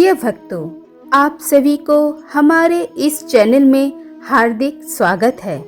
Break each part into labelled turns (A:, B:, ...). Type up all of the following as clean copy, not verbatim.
A: प्रिय भक्तों, आप सभी को हमारे इस चैनल में हार्दिक स्वागत है।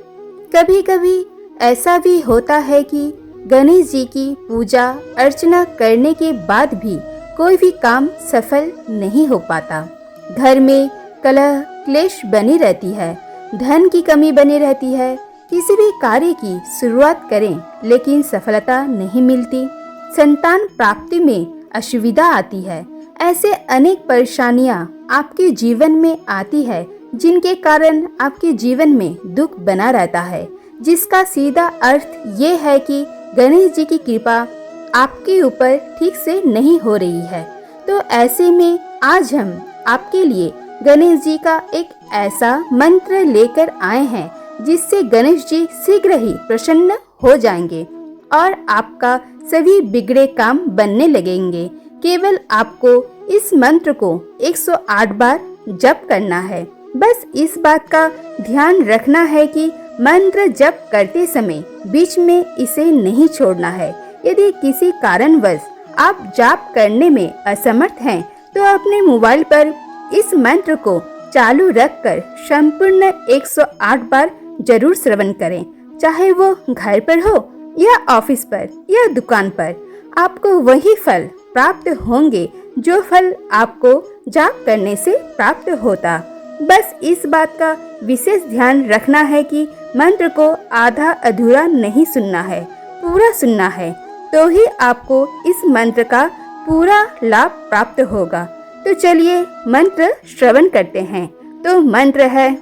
A: कभी कभी ऐसा भी होता है कि गणेश जी की पूजा अर्चना करने के बाद भी कोई भी काम सफल नहीं हो पाता। घर में कलह क्लेश बनी रहती है, धन की कमी बनी रहती है। किसी भी कार्य की शुरुआत करें लेकिन सफलता नहीं मिलती। संतान प्राप्ति में असुविधा आती है। ऐसे अनेक परेशानियां आपके जीवन में आती है जिनके कारण आपके जीवन में दुख बना रहता है, जिसका सीधा अर्थ ये है कि गणेश जी की कृपा आपके ऊपर ठीक से नहीं हो रही है। तो ऐसे में आज हम आपके लिए गणेश जी का एक ऐसा मंत्र लेकर आए हैं जिससे गणेश जी शीघ्र ही प्रसन्न हो जाएंगे और आपका सभी बिगड़े काम बनने लगेंगे। केवल आपको इस मंत्र को 108 बार जप करना है। बस इस बात का ध्यान रखना है कि मंत्र जप करते समय बीच में इसे नहीं छोड़ना है। यदि किसी कारणवश आप जाप करने में असमर्थ हैं तो अपने मोबाइल पर इस मंत्र को चालू रखकर संपूर्ण 108 बार जरूर श्रवण करें। चाहे वो घर पर हो या ऑफिस पर या दुकान पर, आपको वही फल प्राप्त होंगे जो फल आपको जाप करने से प्राप्त होता। बस इस बात का विशेष ध्यान रखना है कि मंत्र को आधा अधूरा नहीं सुनना है, पूरा सुनना है, तो ही आपको इस मंत्र का पूरा लाभ प्राप्त होगा। तो चलिए मंत्र श्रवण करते हैं। तो मंत्र है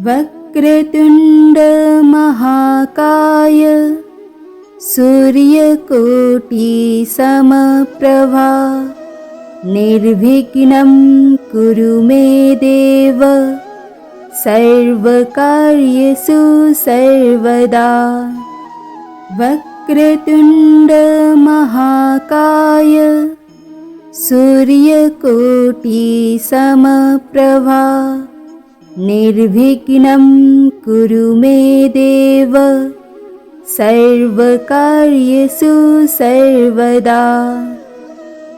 A: वक्रतुंड महाकाय सूर्यकोटि समप्रभा निर्विघ्नं कुरु मे देव सर्वकार्येषु सर्वदा। वक्रतुंड महाकाय सूर्यकोटि समप्रभा निर्विघ्नं कुरु मे देव सर्वकार्येषु सर्वदा।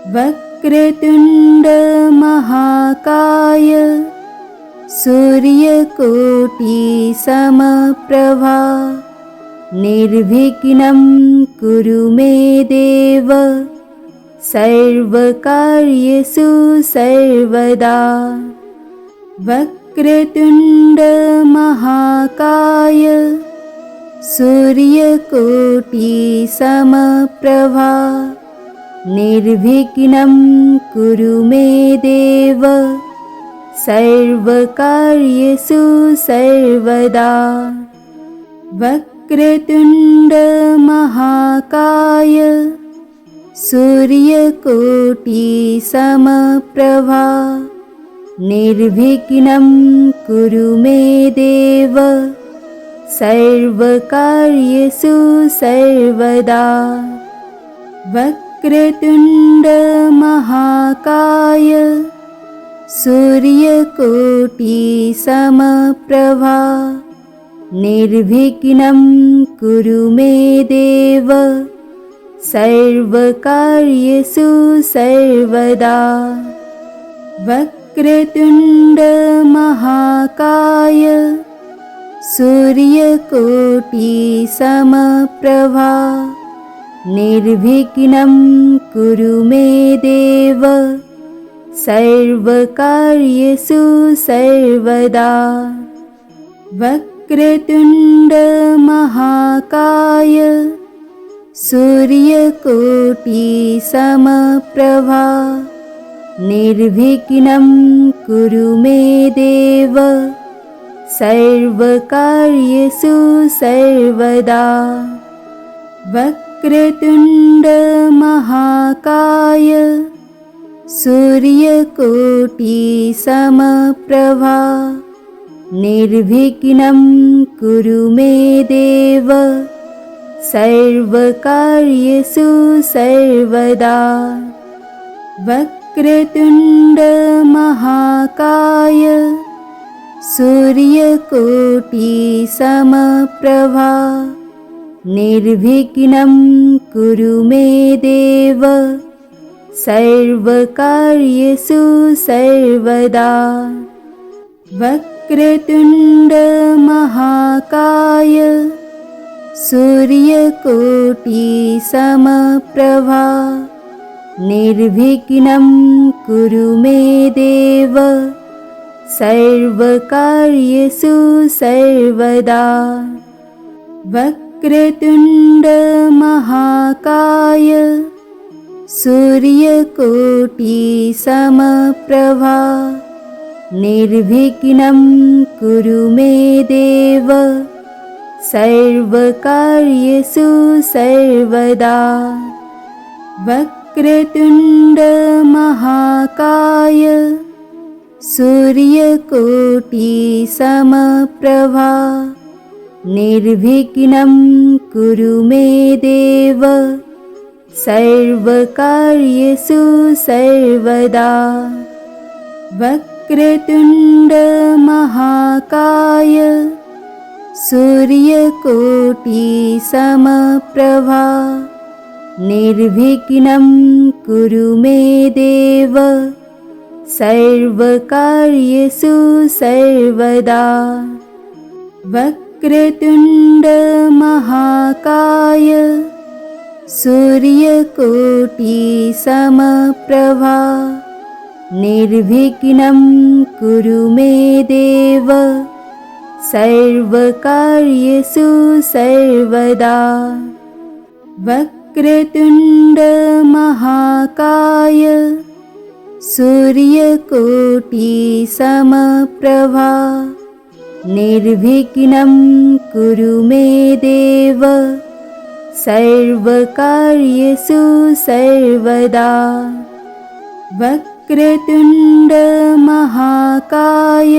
A: वक्रतुंड महाकाय सूर्यकोटि समप्रभा निर्विघ्नं कुरु मे देव सर्वकार्येषु सर्वदा। वक्रतुंड महाकाय सूर्यकोटि समप्रभा निर्विघ्नं कुरु मे देव सर्वकार्येषु सर्वदा। वक्रतुंड महाकाय सूर्यकोटि समप्रभा निर्विघ्नं कुरु मे देव सर्वकार्येषु सर्वदा। वक्रतुंड महाकाय सूर्यकोटि समप्रभा निर्विघ्नं कुरु मे देव सर्वकार्येषु सर्वदा। वक्रतुंड महाकाय सूर्यकोटि समप्रभा निर्विघ्नं कुरु मे देव सर्वकार्येषु सर्वदा। वक्रतुंड महाकाय सूर्यकोटि समप्रभा निर्विघ्नं कुरु मे देव सर्वकार्येषु सर्वदा। वक्रतुंड महाकाय सूर्यकोटि समप्रभा निर्विघ्नं कुरु मे देव सर्वकार्येषु सर्वदा। वक्रतुंड महाकाय सूर्यकोटि समप्रभा निर्विघ्नं कुरु मे देव सर्वकार्येषु सर्वदा। वक्रतुण्ड महाकाय सूर्यकोटि समप्रभा निर्विघ्नं कुरु मे देव सर्वकार्येषु सर्वदा। वक्रतुण्ड महाकाय सूर्यकोटि समप्रभा निर्विघ्नं कुरु मे देव सर्वकार्येषु सर्वदा। वक्रतुण्ड महाकाय सूर्यकोटि समप्रभा निर्विघ्नं कुरु मे देव सर्वकार्येषु सर्वदा। वक्रतुण्ड महाकाय सूर्यकोटि समप्रभा निर्विघ्नं कुरु मे देव सर्वकार्येषु सर्वदा। वक्रतुण्ड महाकाय सूर्यकोटि समप्रभा निर्विघ्नं कुरु मे देव सर्वकार्येषु सर्वदा। वक्रतुण्ड महाकाय सूर्यकोटि समप्रभा निर्विघ्नं कुरु मे देव सर्वकार्येषु सर्वदा। वक्रतुण्ड महाकाय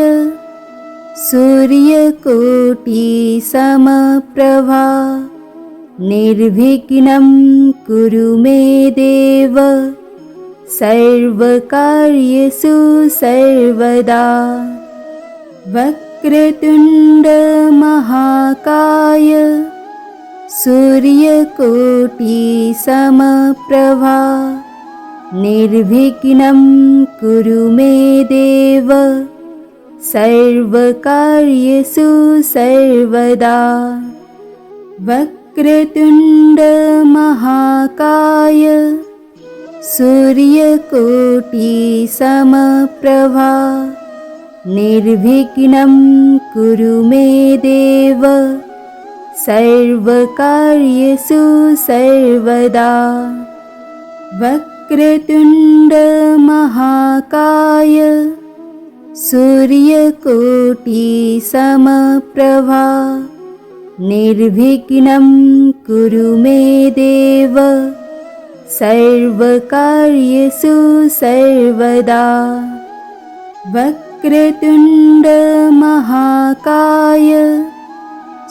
A: सूर्यकोटि समप्रभा निर्विघ्नं कुरु मे देव सर्वकार्येषु सर्वदा। वक्रतुण्ड महाकाय सूर्यकोटि समप्रभा निर्विघ्नं कुरु मे देव सर्वकार्येषु सर्वदा। वक्रतुण्ड महाकाय सूर्यकोटि समप्रभा निर्विघ्नं कुरु मे देव सर्वकार्येषु सर्वदा। वक्रतुण्ड महाकाय सूर्यकोटि समप्रभा निर्विघ्नं कुरु मे देव सर्वकार्येषु सर्वदा। वक्रतुण्ड महाकाय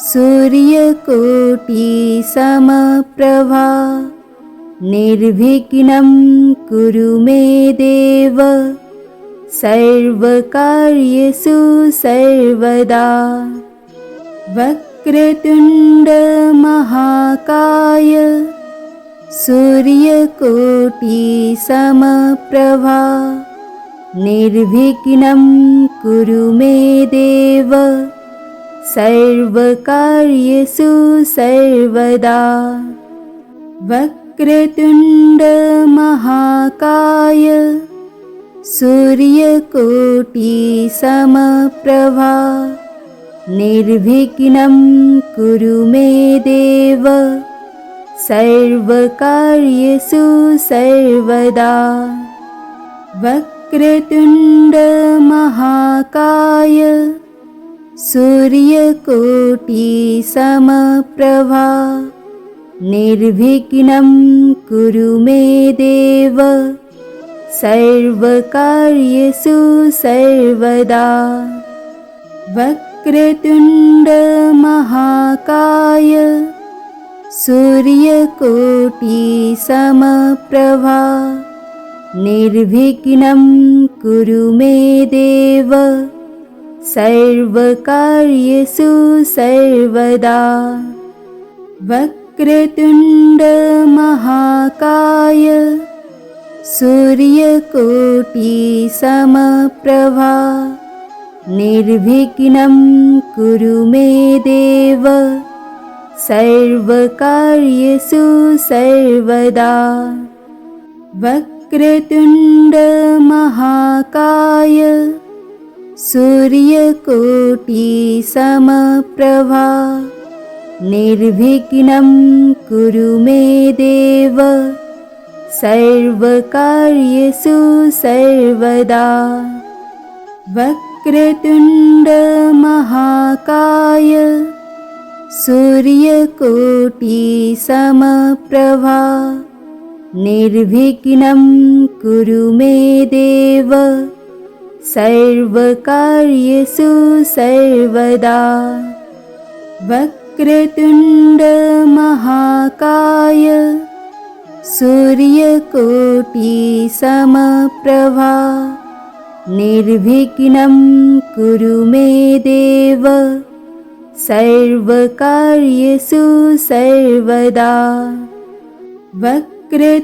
A: सूर्यकोटि समप्रभा निर्विघ्नं कुरु मे देव सर्वकार्येषु सर्वदा। वक्रतुण्ड महाकाय सूर्यकोटि समप्रभा निर्विघ्नं कुरु मे देव सर्वकार्येषु सर्वदा। वक्रतुण्ड महाकाय सूर्यकोटि समप्रभा निर्विघ्नं कुरु मे देव सर्वकार्येषु सर्वदा। वक्रतुण्ड महाकाय सूर्यकोटि समप्रभा निर्विघ्नं कुरु मे देव सर्वकार्येषु सर्वदा। वक्रतुण्ड महाकाय सूर्यकोटि समप्रभा निर्विघ्नं कुरु मे देव सर्वकार्येषु सर्वदा। वक्रतुण्ड महाकाय सूर्यकोटिसमप्रभा निर्विघ्नं कुरु मे देव सर्वकार्येषु सर्वदा। वक्रतुण्डमहाकाय सूर्यकोटिसमप्रभा निर्विघ्नं कुरु मे देव सर्वकार्येषु सर्वदा। वक्रतुण्डमहाकाय सूर्यकोटिसमप्रभा निर्विघ्नं कुरु मे देव सर्वकार्येषु सर्वदा। वक्रतुण्डमहाकाय सूर्यकोटिसमप्रभा निर्विघ्नं कुरु मे देव सर्वकार्येषु सर्वदा। वक्रतुण्डमहाकाय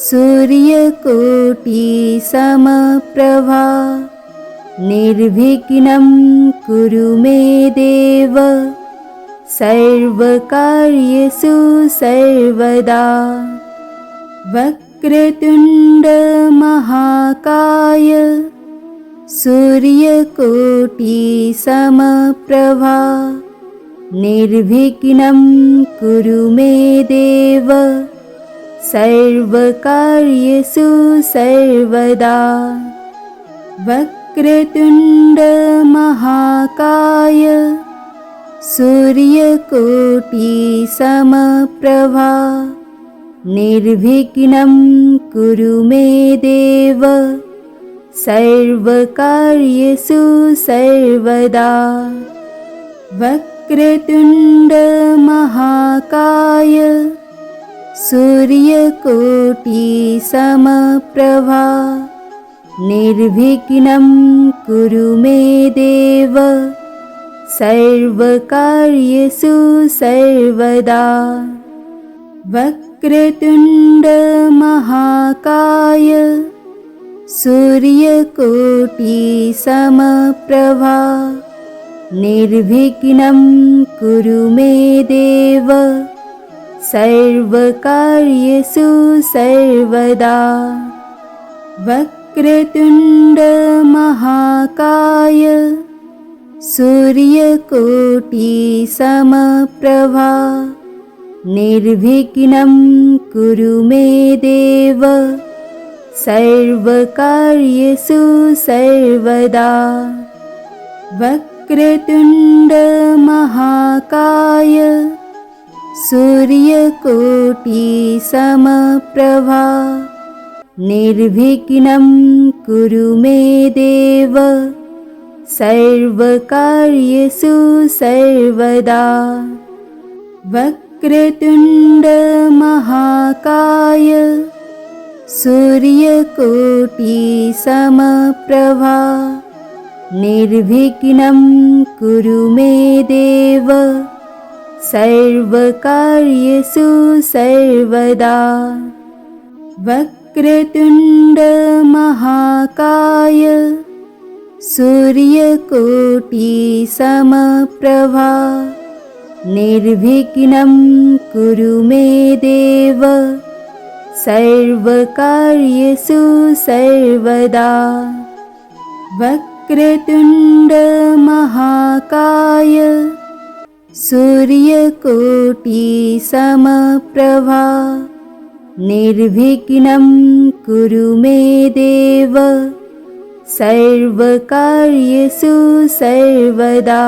A: सूर्यकोटिसमप्रभा निर्विघ्नं कुरु मे देव सर्वकार्येषु सर्वदा। वक्रतुण्डमहाकाय सूर्यकोटिसमप्रभा निर्विघ्नं कुरु मे देव सर्वकार्येषु सर्वदा। वक्रतुण्डमहाकाय सूर्यकोटिसमप्रभा निर्विघ्नं कुरु मे देव सर्वकार्येषु सर्वदा। वक्रतुण्डमहाकाय सूर्यकोटिसमप्रभा निर्विघ्नं कुरु मे देव सर्वकार्येषु सर्वदा। वक्रतुण्डमहाकाय सूर्यकोटिसमप्रभा निर्विघ्नं कुरु मे देव सर्वकार्येषु सर्वदा। वक्रतुण्डमहाकाय सूर्यकोटिसमप्रभा निर्विघ्नं कुरु मे देव सर्वकार्येषु सर्वदा। वक्रतुण्डमहाकाय सूर्यकोटिसमप्रभा निर्विघ्नं कुरु मे देव सर्वकार्येषु सर्वदा। वक्रतुण्डमहाकाय सूर्यकोटिसमप्रभा निर्विघ्नं कुरु मे देव सर्वकार्येषु सर्वदा। वक्रतुण्डमहाकाय सूर्यकोटिसमप्रभा निर्विघ्नं कुरु मे देव सर्वकार्येषु सर्वदा। वक्रतुण्डमहाकाय सूर्यकोटिसमप्रभा निर्विघ्नं कुरु मे देव सर्वकार्येषु सर्वदा।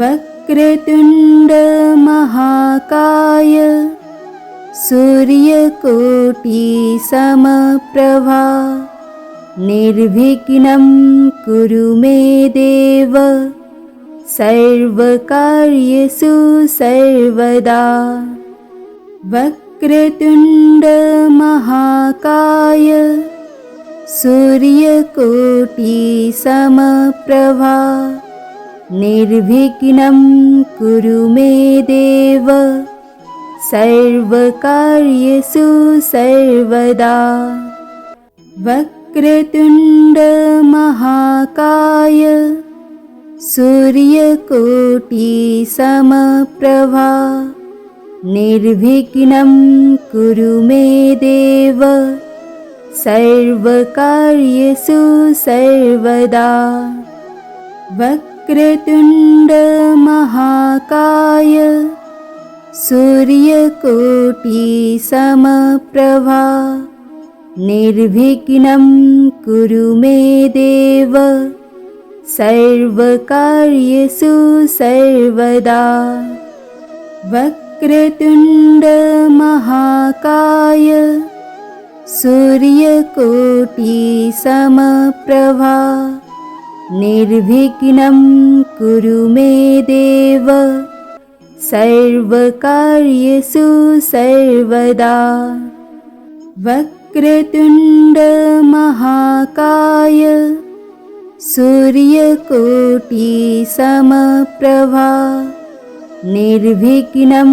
A: वक्रतुण्डमहाकाय सूर्यकोटिसमप्रभा निर्विघ्नं कुरु मे देव सर्वकार्येषु सर्वदा। वक्रतुण्डमहाकाय सूर्यकोटिसमप्रभा निर्विघ्नं कुरु मे देव सर्वकार्येषु सर्वदा। वक्रतुण्ड महाकाय सूर्यकोटि समप्रभा निर्विघ्नं कुरु मे देव सर्वकार्येषु सर्वदा। वक्रतुण्ड महाकाय सूर्यकोटि समप्रभा निर्विघ्नं कुरु मे देव सर्वकार्येषु सर्वदा। वक्रतुण्ड महाकाय सूर्यकोटि समप्रभा निर्विघ्नं कुरु मे देव सर्वकार्येषु सर्वदा। वक्रतुण्ड महाकाय सूर्यकोटि समप्रभा निर्विघ्नं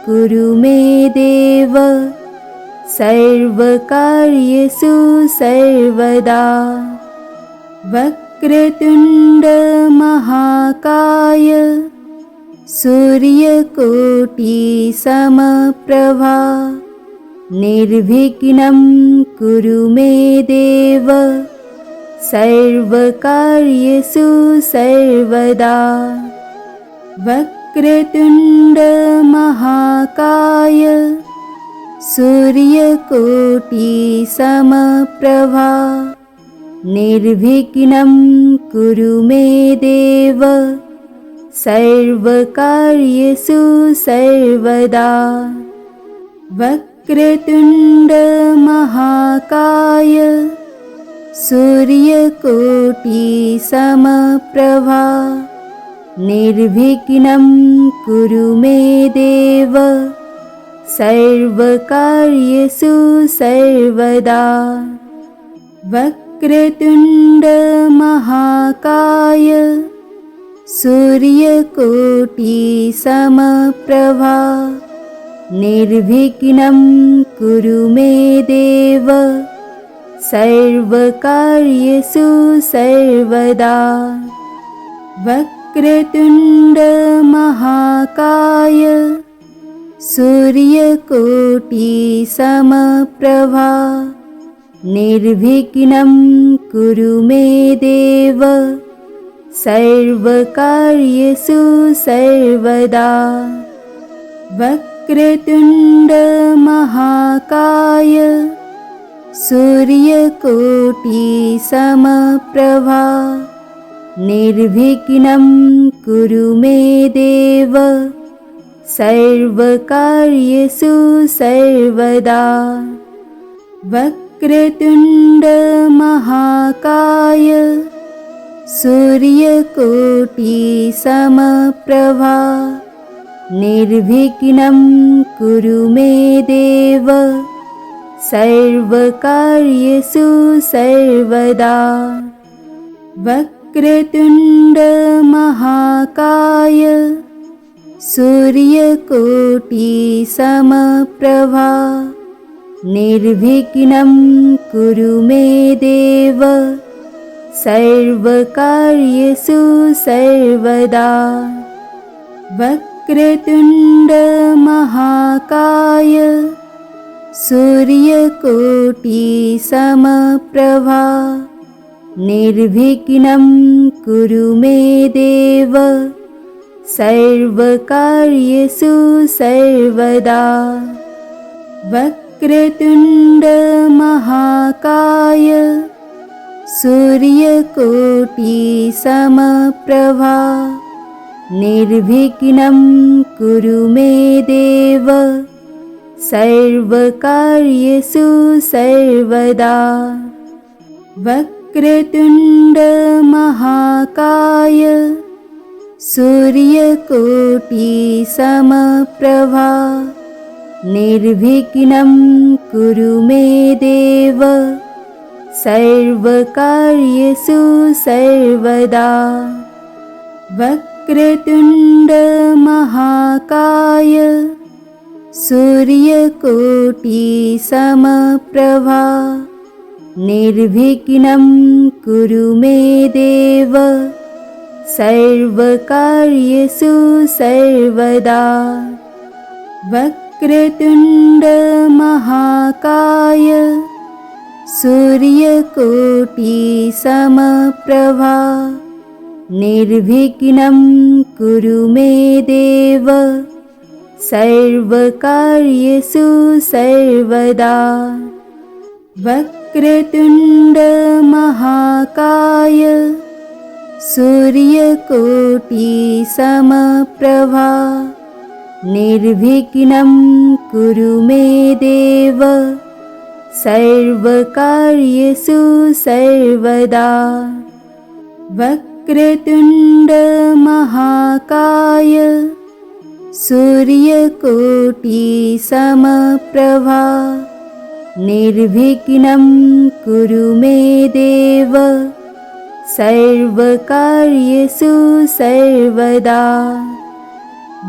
A: कुरु मे देव सर्वकार्येषु सर्वदा। वक्रतुण्ड महाकाय सूर्यकोटि समप्रभा निर्विघ्नं कुरु मे देव सर्वकार्येषु सर्वदा। वक्रतुण्ड महाकाय सूर्यकोटि समप्रभा निर्विघ्नं कुरु मे देव सर्वकार्येषु सर्वदा। वक्रतुण्ड महाकाय सूर्यकोटि समप्रभा निर्विघ्नं कुरु मे देव सर्वकार्येषु सर्वदा। वक्रतुण्ड महाकाय सूर्यकोटि समप्रभा निर्विघ्नं कुरु मे देव सर्वकार्येषु सर्वदा। वक्रतुण्ड महाकाय सूर्यकोटि समप्रभा निर्विघ्नं कुरु मे देव सर्वकार्येषु सर्वदा। वक्रतुण्ड महाकाय सूर्यकोटि समप्रभा निर्विघ्नं कुरु मे देव सर्वकार्येषु सर्वदा। वक्रतुण्ड महाकाय सूर्यकोटि समप्रभा निर्विघ्नं कुरु मे देव सर्वकार्येषु सर्वदा। वक्रतुण्ड महाकाय सूर्यकोटि समप्रभा निर्विघ्नं कुरु मे देव सर्वकार्येषु सर्वदा। वक्रतुण्ड महाकाय सूर्यकोटि समप्रभा निर्विघ्नं कुरु मे देव सर्वकार्येषु सर्वदा। वक्रतुण्ड महाकाय सूर्यकोटि समप्रभा निर्विघ्नं कुरु मे देव सर्वकार्येषु सर्वदा। वक्रतुण्ड महाकाय सूर्यकोटि समप्रभा निर्विघ्नं कुरु मे देव सर्वकार्येषु सर्वदा। वक्रतुण्ड महाकाय सूर्यकोटिसमप्रभा निर्विघ्नं कुरु मे देव सर्वकार्येषु सर्वदा। वक्रतुण्ड महाकाय सूर्यकोटिसमप्रभा निर्विघ्नं कुरु मे देव सर्वकार्येषु सर्वदा। वक्रतुण्ड महाकाय सूर्यकोटिसमप्रभा निर्विघ्नं कुरु मे देव सर्वकार्येषु सर्वदा। वक्रतुण्ड महाकाय सूर्यकोटिसमप्रभा निर्विघ्नं कुरु मे देव सर्वकार्येषु सर्वदा।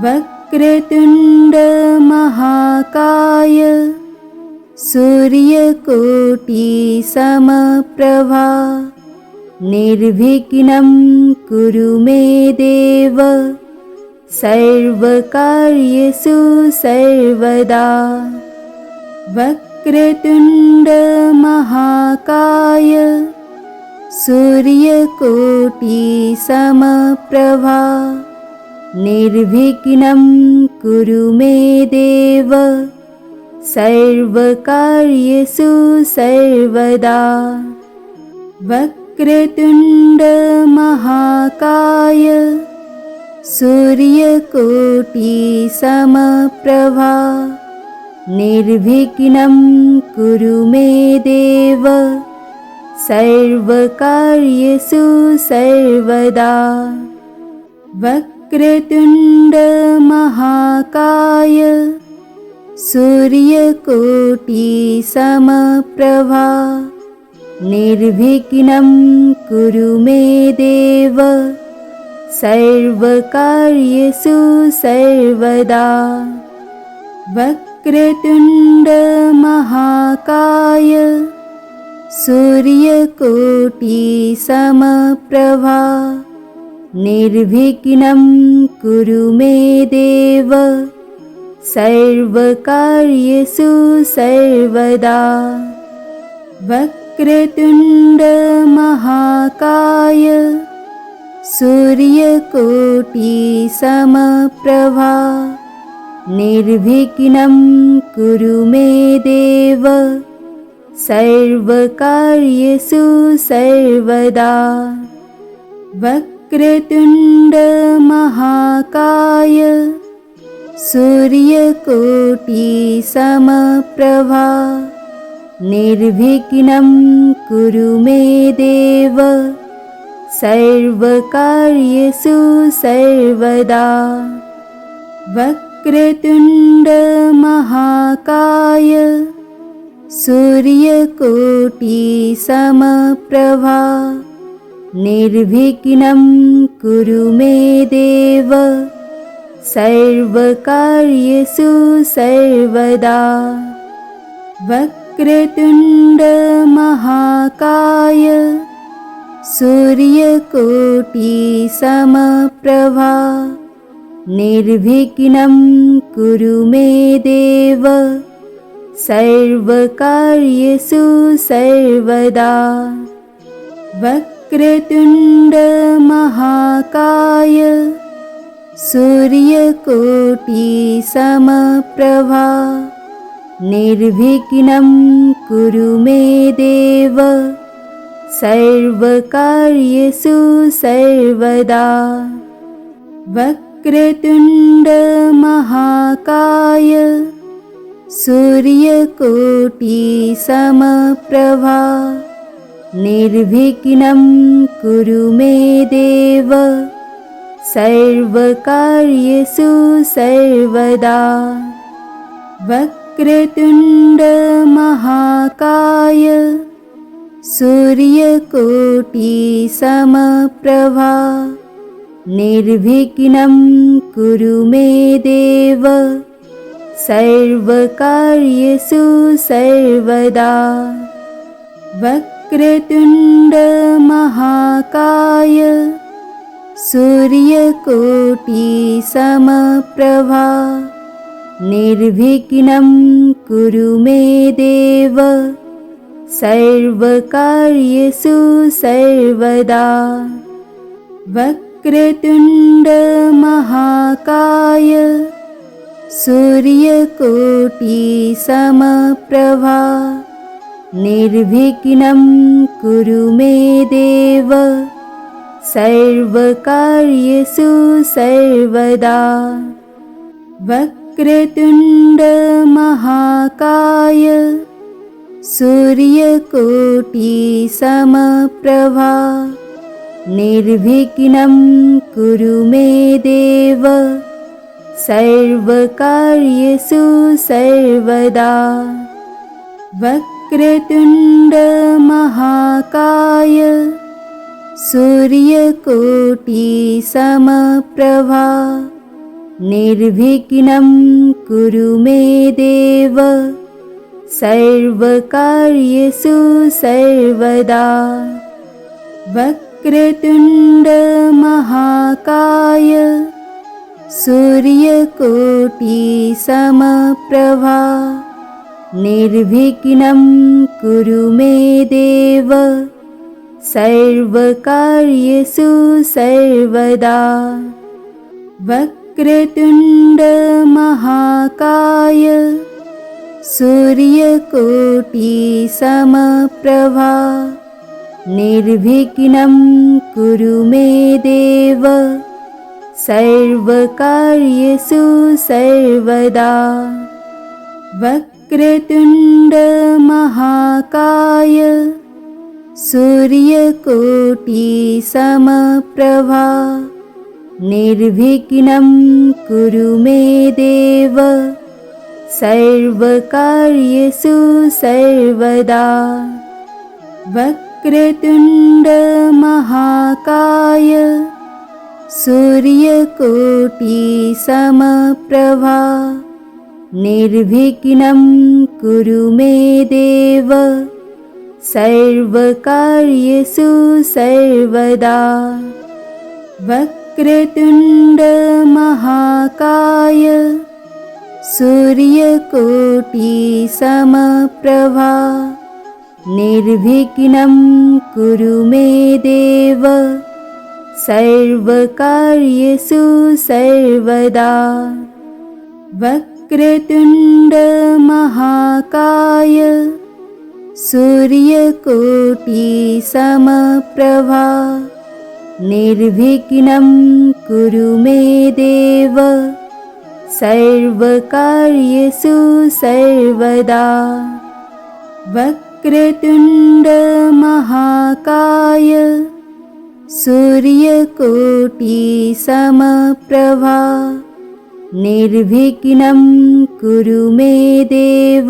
A: वक्रतुण्ड महाकाय सूर्यकोटिसमप्रभा निर्विघ्नं कुरु मे देव सर्वकार्येषु सर्वदा। वक्रतुण्ड महाकाय सूर्यकोटिसमप्रभा निर्विघ्नं कुरु मे देव सर्वकार्येषु सर्वदा। वक्रतुण्ड महाकाय सूर्यकोटिसमप्रभा निर्विघ्नं कुरु मे देव सर्वकार्येषु सर्वदा। वक्रतुण्ड महाकाय सूर्यकोटिसमप्रभा निर्विघ्नं कुरु मे देव सर्वकार्येषु सर्वदा। वक्रतुण्ड महाकाय सूर्यकोटिसमप्रभा निर्विघ्नं कुरु मे देव सर्वकार्येषु सर्वदा। वक्रतुण्ड महाकाय सूर्यकोटिसमप्रभा निर्विघ्नं कुरु मे देव सर्वकार्येषु सर्वदा। वक्रतुण्ड महाकाय सूर्यकोटिसमप्रभा निर्विघ्नं कुरु मे देव सर्वकार्येषु सर्वदा। वक्रतुण्ड महाकाय सूर्यकोटिसमप्रभा निर्विघ्नं कुरु मे देव सर्वकार्येषु सर्वदा। वक्रतुण्ड महाकाय सूर्यकोटिसमप्रभा निर्विघ्नं कुरु मे देव सर्वकार्येषु सर्वदा। वक्रतुण्ड महाकाय सूर्यकोटिसमप्रभा निर्विघ्नं कुरु मे देव सर्वकार्येषु सर्वदा। वक्रतुण्ड महाकाय सूर्यकोटिसमप्रभा निर्विघ्नं कुरु मे देव सर्वकार्येषु सर्वदा। वक्रतुण्ड महाकाय सूर्यकोटिसमप्रभा निर्विघ्नं कुरु मे देव सर्वकार्येषु सर्वदा। वक्रतुण्ड महाकाय सूर्यकोटि समप्रभा निर्विघ्नं कुरु मे देव सर्वकार्येषु सर्वदा। वक्रतुण्ड महाकाय सूर्यकोटि समप्रभा निर्विघ्नं कुरु मे देव सर्वकार्येषु सर्वदा। वक्रतुण्ड महाकाय सूर्यकोटि समप्रभा निर्विघ्नं कुरु मे देव सर्वकार्येषु सर्वदा। वक्रतुण्ड महाकाय सूर्यकोटि समप्रभा निर्विघ्नं कुरु मे देव सर्वकार्येषु सर्वदा। वक्रतुण्ड महाकाय सूर्यकोटि समप्रभा निर्विघ्नं कुरु मे देव सर्वकार्येषु सर्वदा। वक्रतुण्ड महाकाय सूर्यकोटि समप्रभा निर्विघ्नं कुरु मे देव सर्वकार्येषु सर्वदा। वक्रतुण्ड महाकाय सूर्यकोटि समप्रभा निर्विघ्नं कुरु मे देव सर्वकार्येषु सर्वदा। वक्रतुण्ड महाकाय सूर्यकोटि समप्रभा निर्विघ्नं कुरु मे देव सर्वकार्येषु सर्वदा। वक्रतुण्ड महाकाय सूर्यकोटि समप्रभा निर्विघ्नं कुरु मे देव सर्वकार्येषु सर्वदा। वक्रतुण्ड महाकाय सूर्यकोटि समप्रभा निर्विघ्नं कुरु मे देव सर्वकार्येषु सर्वदा। वक्रतुण्ड महाकाय सूर्यकोटि समप्रभा निर्विघ्नं कुरु मे देव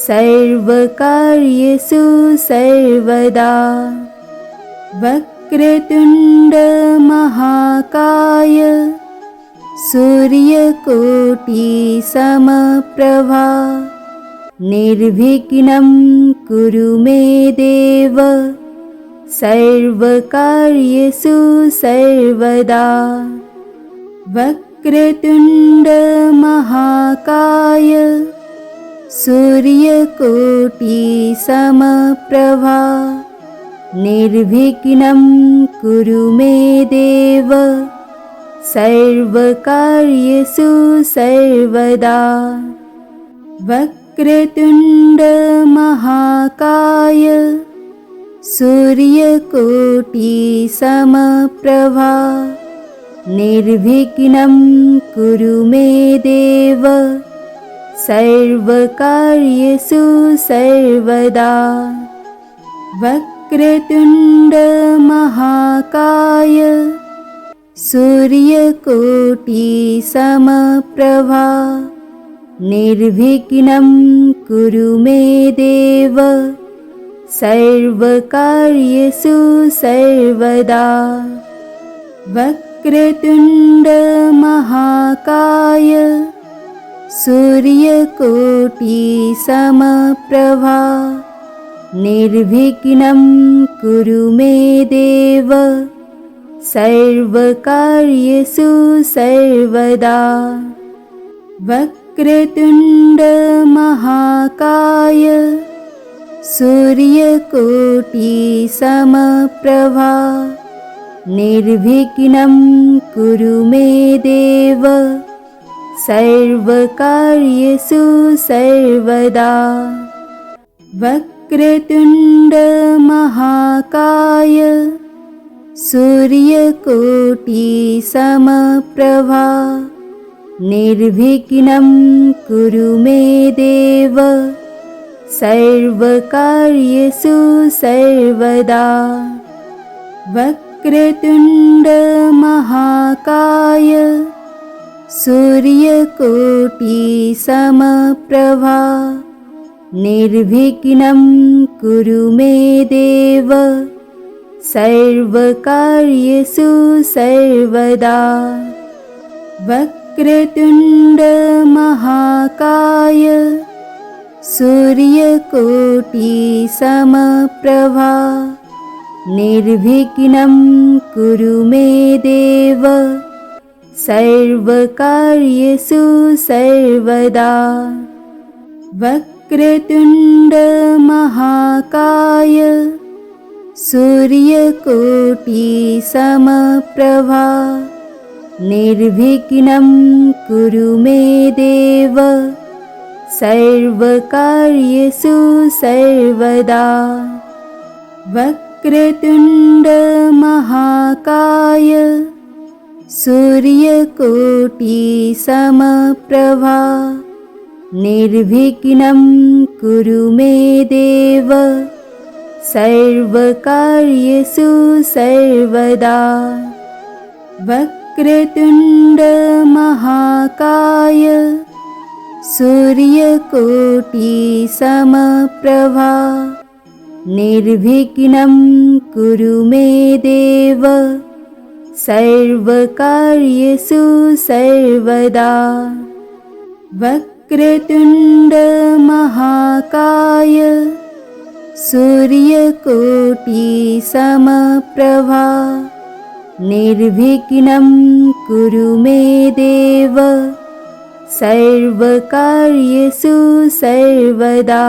A: सर्वकार्येषु सर्वदा। वक्रतुण्ड महाकाय सूर्यकोटि समप्रभा निर्विघ्नं कुरु मे देव सर्वकार्येषु सर्वदा। वक्रतुण्ड महाकाय सूर्यकोटि समप्रभा निर्विघ्नं कुरु मे देव सर्वकार्येषु सर्वदा। वक्रतुण्ड महाकाय सूर्यकोटि समप्रभा निर्विघ्नं कुरु मे देव सर्वकार्येषु सर्वदा। वक्रतुण्ड महाकाय सूर्यकोटि समप्रभा निर्विघ्नं कुरु मे देव सर्वकार्येषु सर्वदा। वक्रतुण्ड महाकाय सूर्यकोटिसमप्रभा निर्विघ्नं कुरु मे देव सर्वकार्येषु सर्वदा। वक्रतुण्ड महाकाय सूर्यकोटिसमप्रभा निर्विघ्नं कुरु मे देव सर्वकार्येषु सर्वदा। वक्रतुण्ड महाकाय सूर्यकोटिसमप्रभा निर्विघ्नं कुरु मे देव सर्वकार्येषु सर्वदा। वक्रतुण्ड महाकाय सूर्यकोटिसमप्रभा निर्विघ्नं कुरु मे देव सर्वकार्येषु सर्वदा। वक्रतुण्ड महाकाय सूर्यकोटिसमप्रभा निर्विघ्नं कुरु मे देव सर्वकार्येषु सर्वदा। वक्रतुण्ड महाकाय सूर्यकोटिसमप्रभा निर्विघ्नं कुरु मे देव सर्वकार्येषु सर्वदा। वक्रतुण्ड महाकाय सूर्यकोटिसमप्रभा निर्विघ्नं कुरु मे देव सर्वकार्येषु सर्वदा। वक्रतुण्ड महाकाय सूर्यकोटिसमप्रभा निर्विघ्नं कुरु मे देव सर्वकार्येषु सर्वदा। वक्रतुण्ड महाकाय सूर्यकोटिसमप्रभा निर्विघ्नं कुरु मे देव सर्वकार्येषु सर्वदा।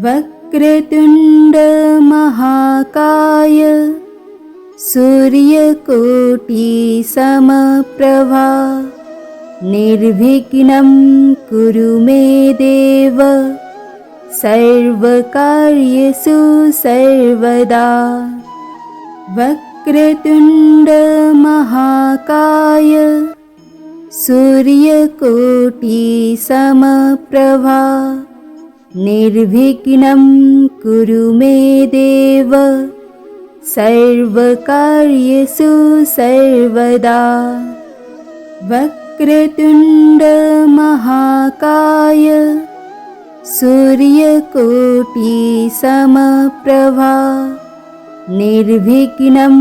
A: वक्रतुण्ड महाकाय सूर्यकोटिसमप्रभा निर्विघ्नं कुरु मे देव सर्वकार्येषु सर्वदा। वक्रतुण्ड महाकाय सूर्यकोटिसमप्रभा निर्विघ्नं कुरु मे देव सर्वकार्येषु सर्वदा। वक्रतुण्ड महाकाय सूर्यकोटिसमप्रभा निर्विघ्नं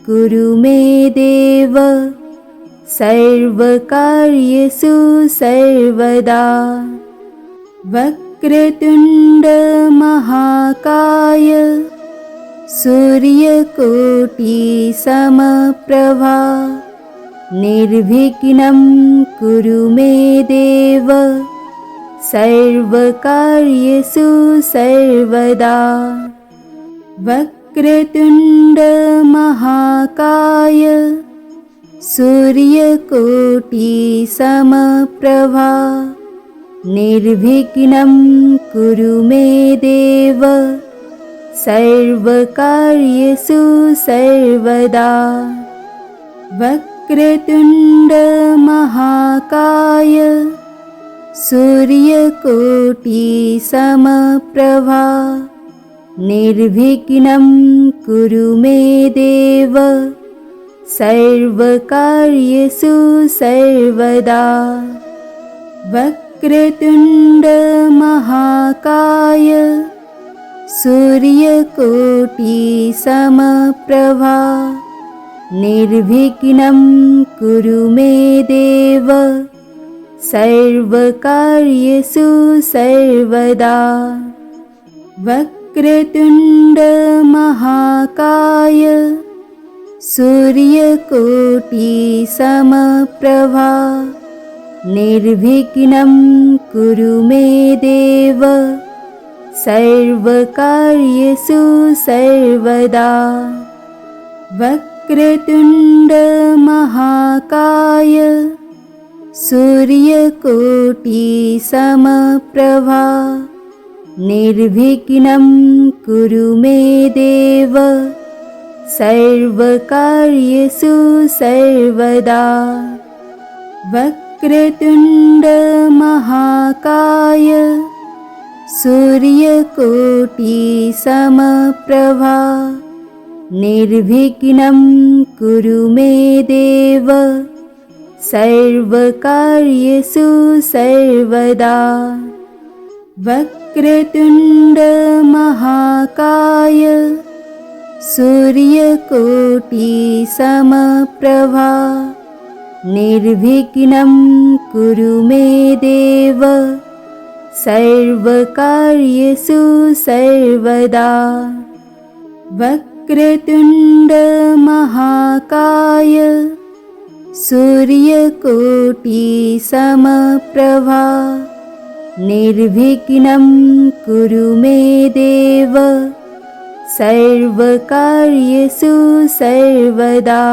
A: कुरु मे देव सर्वकार्येषु सर्वदा। वक्रतुण्ड महाकाय सूर्यकोटिसमप्रभा निर्विघ्नं कुरु मे देव सर्वकार्येषु सर्वदा। वक्रतुण्ड महाकाय सूर्यकोटिसमप्रभा निर्विघ्नं कुरु मे देव सर्वकार्येषु सर्वदा। वक्रतुण्ड महाकाय सूर्यकोटिसमप्रभा निर्विघ्नं कुरु मे देव सर्वकार्येषु सर्वदा। वक्रतुण्ड महाकाय सूर्यकोटिसमप्रभा निर्विघ्नं कुरु मे देव सर्वकार्येषु सर्वदा। वक्रतुण्ड महाकाय सूर्यकोटि समप्रभा निर्विघ्नं कुरु मे देव सर्वकार्येषु सर्वदा। वक्रतुण्ड महाकाय सूर्यकोटि समप्रभा निर्विघ्नं कुरु मे देव सर्वकार्येषु सर्वदा। वक्रतुण्ड महाकाय सूर्यकोटि समप्रभा निर्विघ्नं कुरु मे देव सर्वकार्येषु सर्वदा। वक्रतुण्ड महाकाय सूर्यकोटि समप्रभा निर्विघ्नं कुरु मे देव सर्वकार्येषु सर्वदा। वक्रतुण्ड महाकाय सूर्यकोटि समप्रभा निर्विघ्नं कुरु मे देव सर्वकार्येषु सर्वदा।